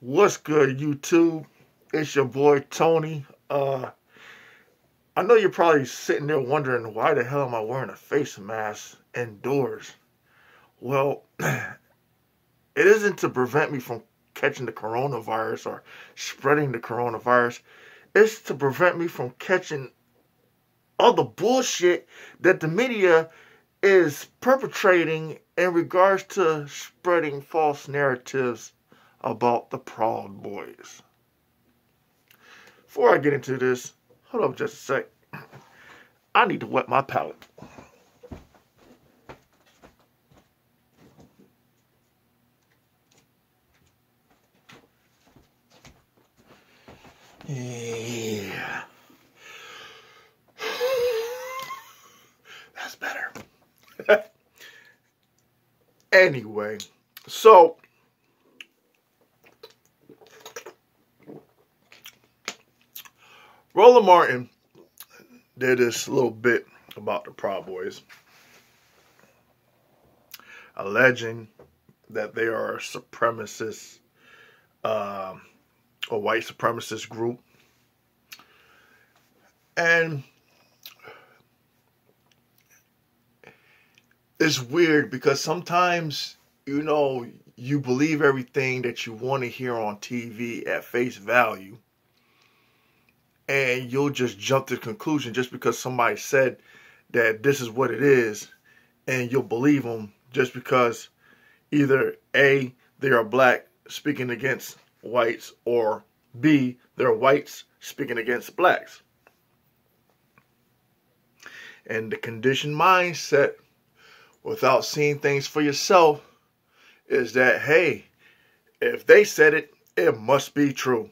What's good, YouTube? It's your boy Tony. I know you're probably sitting there wondering why the hell am I wearing a face mask indoors? Well, it isn't to prevent me from catching the coronavirus or spreading the coronavirus. It's to prevent me from catching all the bullshit that the media is perpetrating in regards to spreading false narratives about the Proud Boys. Before I get into this, hold up just a sec. I need to wet my palate. Yeah. That's better. Anyway, so Roland Martin did this little bit about the Proud Boys, alleging that they are a supremacist, a white supremacist group. And it's weird because sometimes, you believe everything that you want to hear on TV at face value. And you'll just jump to the conclusion just because somebody said that this is what it is. And you'll believe them just because either A, they are black speaking against whites, or B, they're whites speaking against blacks. And the conditioned mindset, without seeing things for yourself, is that, hey, if they said it, it must be true.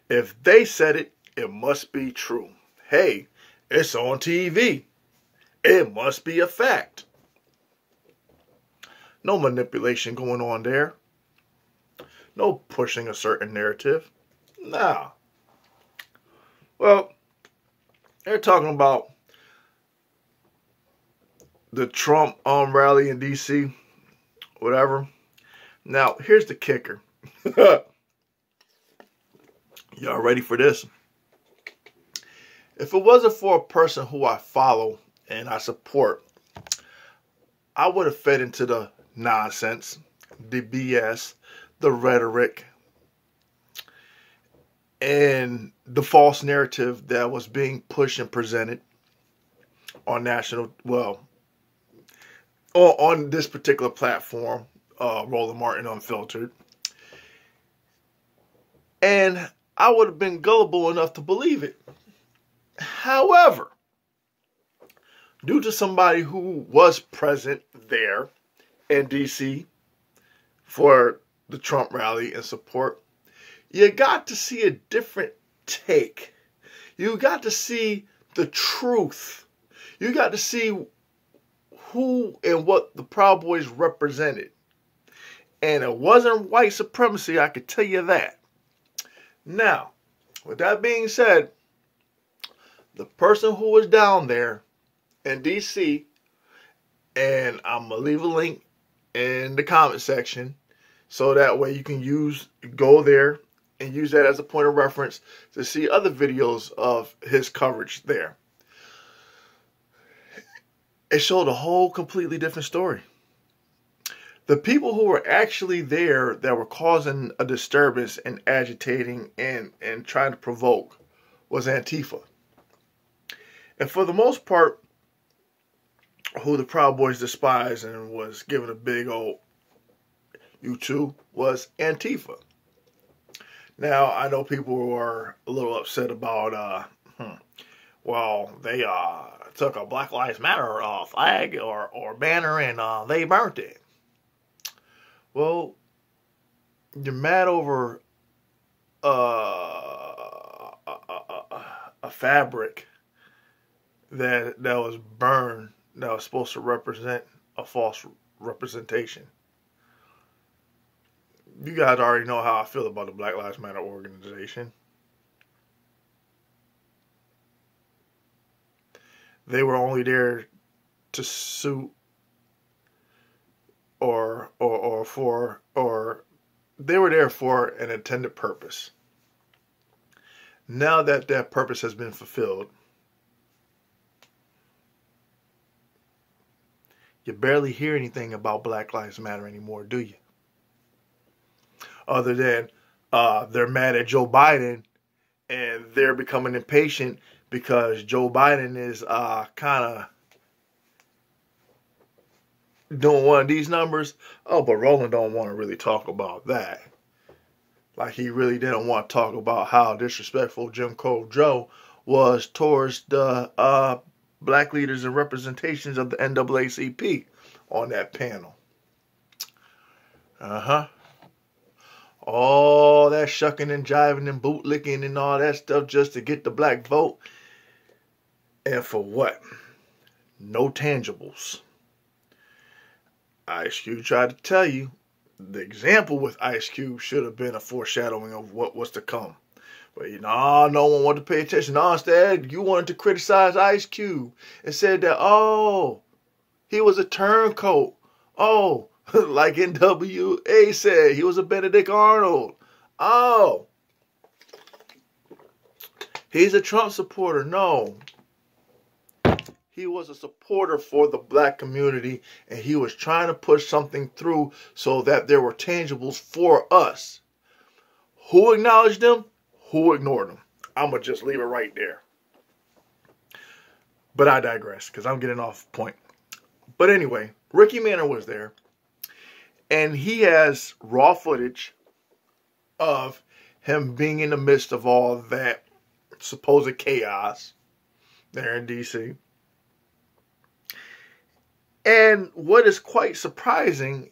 If they said it, it must be true. Hey, it's on TV. It must be a fact. No manipulation going on there. No pushing a certain narrative. Nah. Well, they're talking about the Trump rally in D.C., whatever. Now, here's the kicker. Y'all ready for this? If it wasn't for a person who I follow and I support, I would have fed into the nonsense, the BS, the rhetoric, and the false narrative that was being pushed and presented on on this particular platform, Roland Martin Unfiltered. And I would have been gullible enough to believe it. However, due to somebody who was present there in D.C. for the Trump rally and support, you got to see a different take. You got to see the truth. You got to see who and what the Proud Boys represented. And it wasn't white supremacy, I could tell you that. Now, with that being said, the person who was down there in D.C., and I'm going to leave a link in the comment section so that way you can go there and use that as a point of reference to see other videos of his coverage there. It showed a whole completely different story. The people who were actually there that were causing a disturbance and agitating and trying to provoke was Antifa. And for the most part, who the Proud Boys despised and was given a big old "you too" was Antifa. Now, I know people were a little upset about, they took a Black Lives Matter flag or banner and they burnt it. Well, you're mad over a fabric that was burned that was supposed to represent a false representation. You guys already know how I feel about the Black Lives Matter organization. They were only there to suit or they were there for an intended purpose. Now that that purpose has been fulfilled, you barely hear anything about Black Lives Matter anymore, do you? Other than they're mad at Joe Biden and they're becoming impatient because Joe Biden is kind of doing one of these numbers. Oh, but Roland don't want to really talk about that. Like he really didn't want to talk about how disrespectful Jim Crow Joe was towards the black leaders and representations of the NAACP on that panel. All that shucking and jiving and bootlicking and all that stuff just to get the black vote. And for what? No tangibles. Ice Cube tried to tell you the example with Ice Cube should have been a foreshadowing of what was to come. But no one wanted to pay attention. No, instead, you wanted to criticize Ice Cube and said that, oh, he was a turncoat. Oh, like NWA said, he was a Benedict Arnold. Oh, he's a Trump supporter. No. He was a supporter for the black community, and he was trying to push something through so that there were tangibles for us. Who acknowledged them? Who ignored them? I'm going to just leave it right there. But I digress, because I'm getting off point. But anyway, Ricky Manor was there, and he has raw footage of him being in the midst of all that supposed chaos there in D.C. And what is quite surprising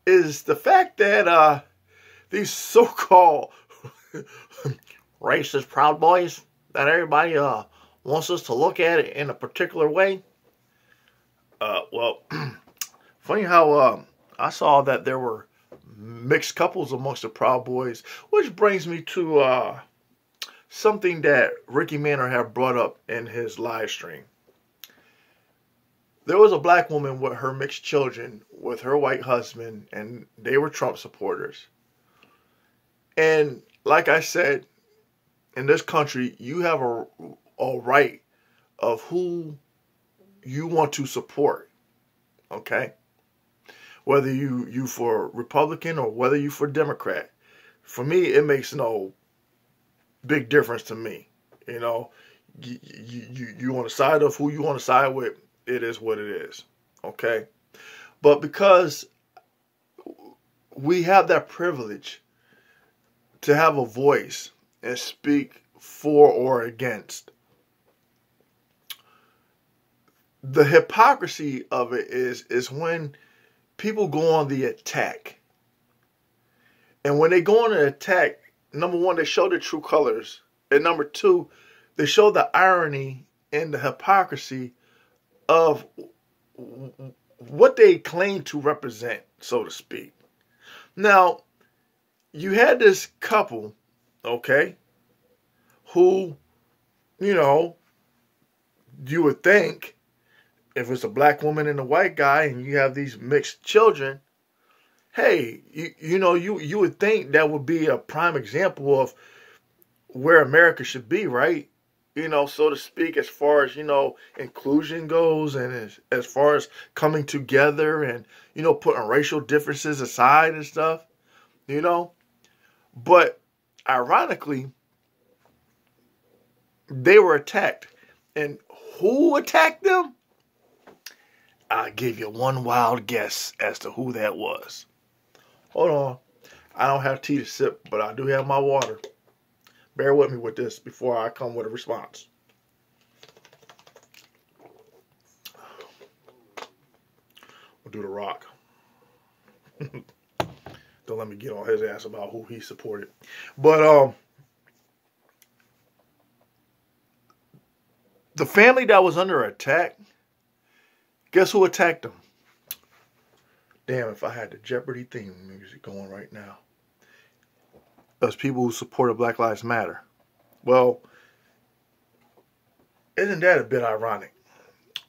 is the fact that these so-called racist Proud Boys that everybody wants us to look at it in a particular way. Well, funny how I saw that there were mixed couples amongst the Proud Boys, which brings me to something that Ricky Manor had brought up in his live stream. There was a black woman with her mixed children with her white husband, and they were Trump supporters. And like I said, in this country, you have a right of who you want to support. Okay? Whether you for Republican or whether you for Democrat. For me, it makes no big difference to me. You know, you on the side of who you want to side with. It is what it is, okay? But because we have that privilege to have a voice and speak for or against, the hypocrisy of it is when people go on the attack. And when they go on an attack, number one, they show their true colors. And number two, they show the irony and the hypocrisy of what they claim to represent, so to speak. Now, you had this couple, okay, who, you would think if it's a black woman and a white guy and you have these mixed children, hey, you would think that would be a prime example of where America should be, right? So to speak, as far as, inclusion goes and as far as coming together and, putting racial differences aside and stuff, But ironically, they were attacked. And who attacked them? I'll give you one wild guess as to who that was. Hold on. I don't have tea to sip, but I do have my water. Bear with me with this before I come with a response. We'll do The Rock. Don't let me get on his ass about who he supported. But the family that was under attack, guess who attacked them? Damn, if I had the Jeopardy theme music going right now. Those people who supported Black Lives Matter. Well, isn't that a bit ironic?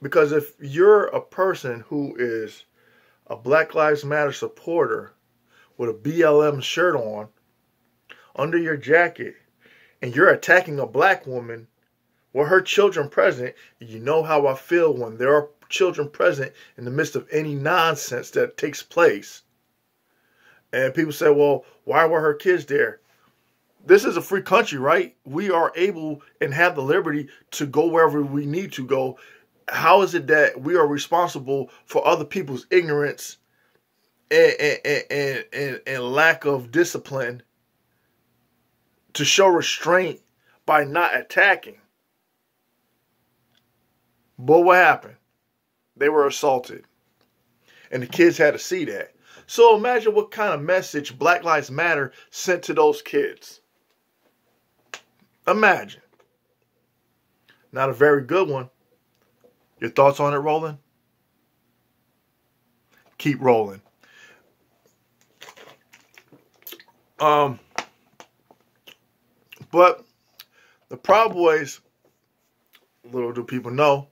Because if you're a person who is a Black Lives Matter supporter with a BLM shirt on under your jacket and you're attacking a black woman with her children present, you know how I feel when there are children present in the midst of any nonsense that takes place. And people say, well, why were her kids there? This is a free country, right? We are able and have the liberty to go wherever we need to go. How is it that we are responsible for other people's ignorance and lack of discipline to show restraint by not attacking? But what happened? They were assaulted. And the kids had to see that. So imagine what kind of message Black Lives Matter sent to those kids. Imagine. Not a very good one. Your thoughts on it, Roland? Keep rolling. But the Proud Boys, little do people know,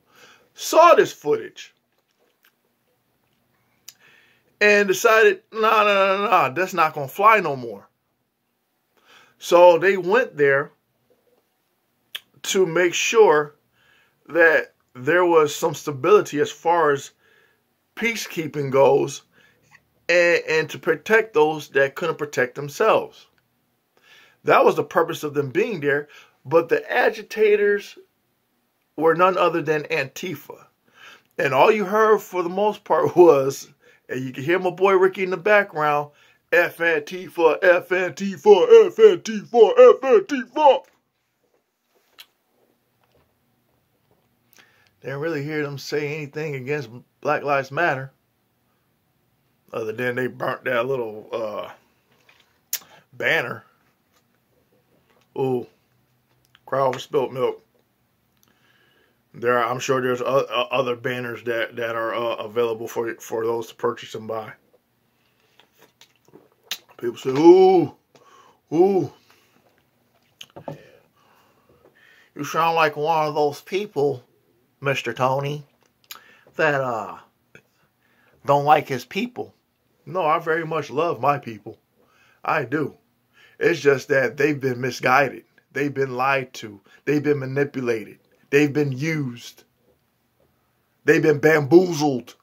saw this footage and decided, nah, that's not going to fly no more. So they went there to make sure that there was some stability as far as peacekeeping goes and to protect those that couldn't protect themselves. That was the purpose of them being there, but the agitators were none other than Antifa. And all you heard for the most part was, and you can hear my boy Ricky in the background, F Antifa, F Antifa, F Antifa, F Antifa. Didn't really hear them say anything against Black Lives Matter, other than they burnt that little banner. Ooh, cry over spilt milk. I'm sure there's other banners that are available for those to purchase and buy. People say, ooh, you sound like one of those people, Mr. Tony, that don't like his people. No, I very much love my people. I do. It's just that they've been misguided. They've been lied to. They've been manipulated. They've been used. They've been bamboozled.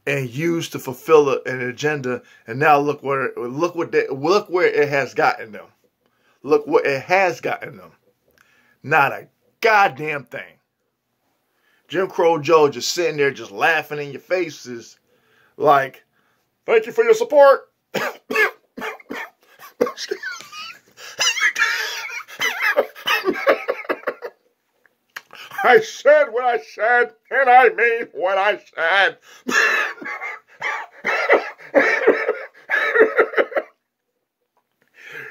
And used to fulfill an agenda. And now look where it has gotten them. Look what it has gotten them. Not a goddamn thing. Jim Crow Joe just sitting there just laughing in your faces like, thank you for your support. I said what I said, and I mean what I said.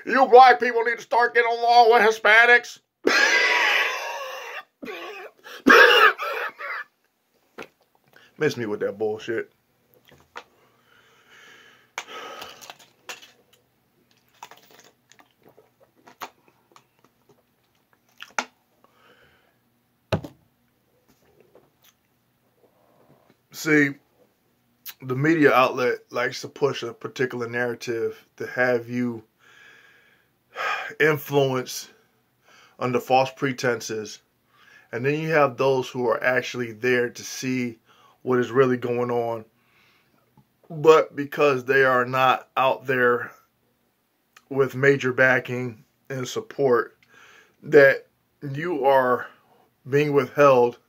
You black people need to start getting along with Hispanics. Miss me with that bullshit. See, the media outlet likes to push a particular narrative to have you influence under false pretenses. And then you have those who are actually there to see what is really going on. But because they are not out there with major backing and support, that you are being withheld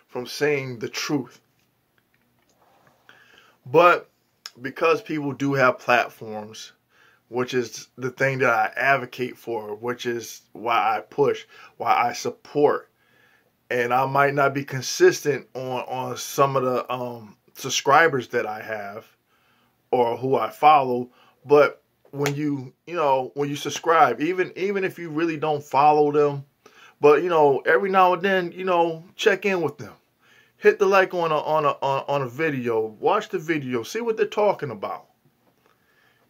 from saying the truth. But because people do have platforms, which is the thing that I advocate for, which is why I push, why I support, and I might not be consistent on some of the subscribers that I have or who I follow, but when you subscribe, even if you really don't follow them, but every now and then, check in with them. Hit the like on a video. Watch the video. See what they're talking about.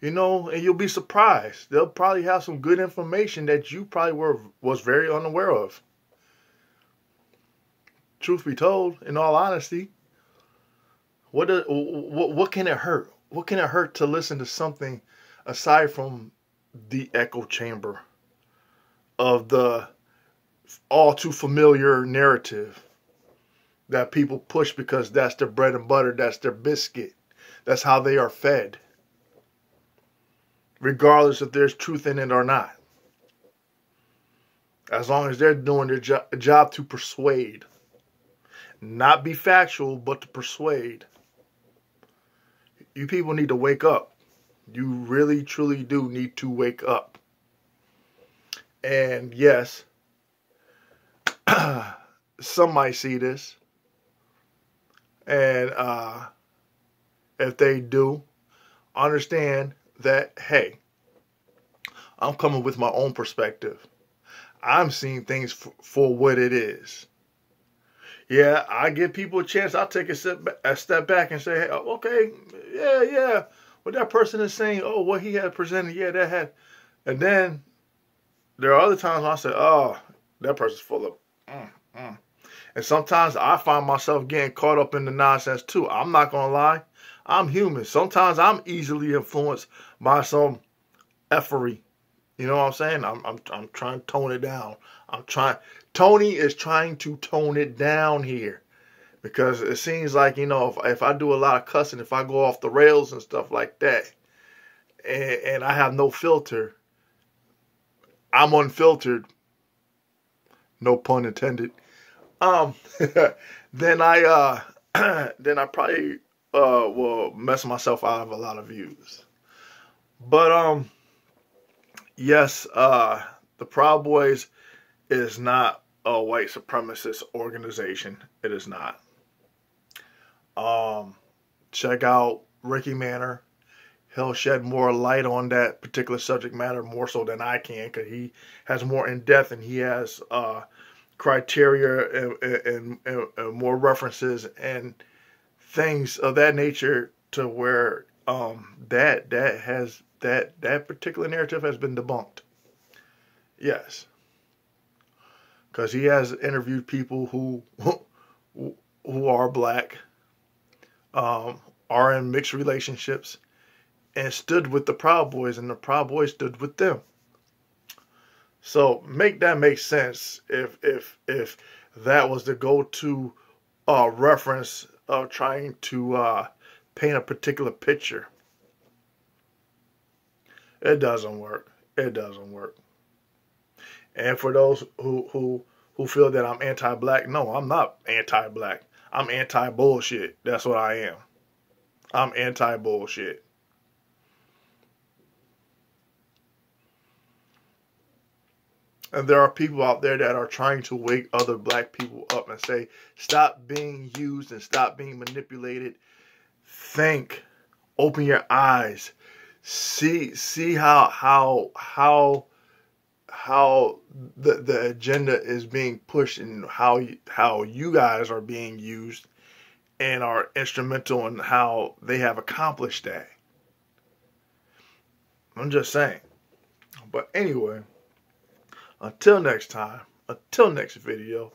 And you'll be surprised. They'll probably have some good information that you probably was very unaware of. Truth be told, in all honesty, What can it hurt? What can it hurt to listen to something aside from the echo chamber of the all too familiar narrative that people push because that's their bread and butter, that's their biscuit, that's how they are fed, regardless if there's truth in it or not. As long as they're doing their job to persuade, not be factual, but to persuade. You people need to wake up. You really, truly do need to wake up. And yes, some might see this. And if they do, understand that, hey, I'm coming with my own perspective. I'm seeing things for what it is. Yeah, I give people a chance. I'll take a step back and say, hey, okay, yeah. What that person is saying, oh, what he had presented, yeah, that had. And then there are other times I say, oh, that person's full of. And sometimes I find myself getting caught up in the nonsense too. I'm not going to lie. I'm human. Sometimes I'm easily influenced by some effery. You know what I'm saying? I'm trying to tone it down. Tony is trying to tone it down here. Because it seems like, you know, if I do a lot of cussing, if I go off the rails and stuff like that, and I have no filter, I'm unfiltered, no pun intended, then I probably will mess myself out of a lot of views. But yes, the Proud Boys is not a white supremacist organization. It is not. Check out Ricky Manor. He'll shed more light on that particular subject matter more so than I can, because he has more in depth and he has criteria and more references and things of that nature to where that particular narrative has been debunked. Yes, because he has interviewed people who are black, are in mixed relationships, and stood with the Proud Boys, and the Proud Boys stood with them. So make that make sense if that was the go-to reference of trying to paint a particular picture. It doesn't work. It doesn't work. And for those who feel that I'm anti-black, no, I'm not anti-black. I'm anti-bullshit. That's what I am. I'm anti-bullshit. And there are people out there that are trying to wake other black people up and say, stop being used and stop being manipulated. Think. Open your eyes. See how the agenda is being pushed and how you guys are being used and are instrumental in how they have accomplished that. I'm just saying. But anyway, until next time, until next video,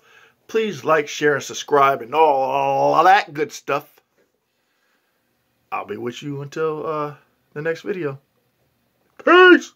please like, share, and subscribe and all that good stuff. I'll be with you until the next video. Peace!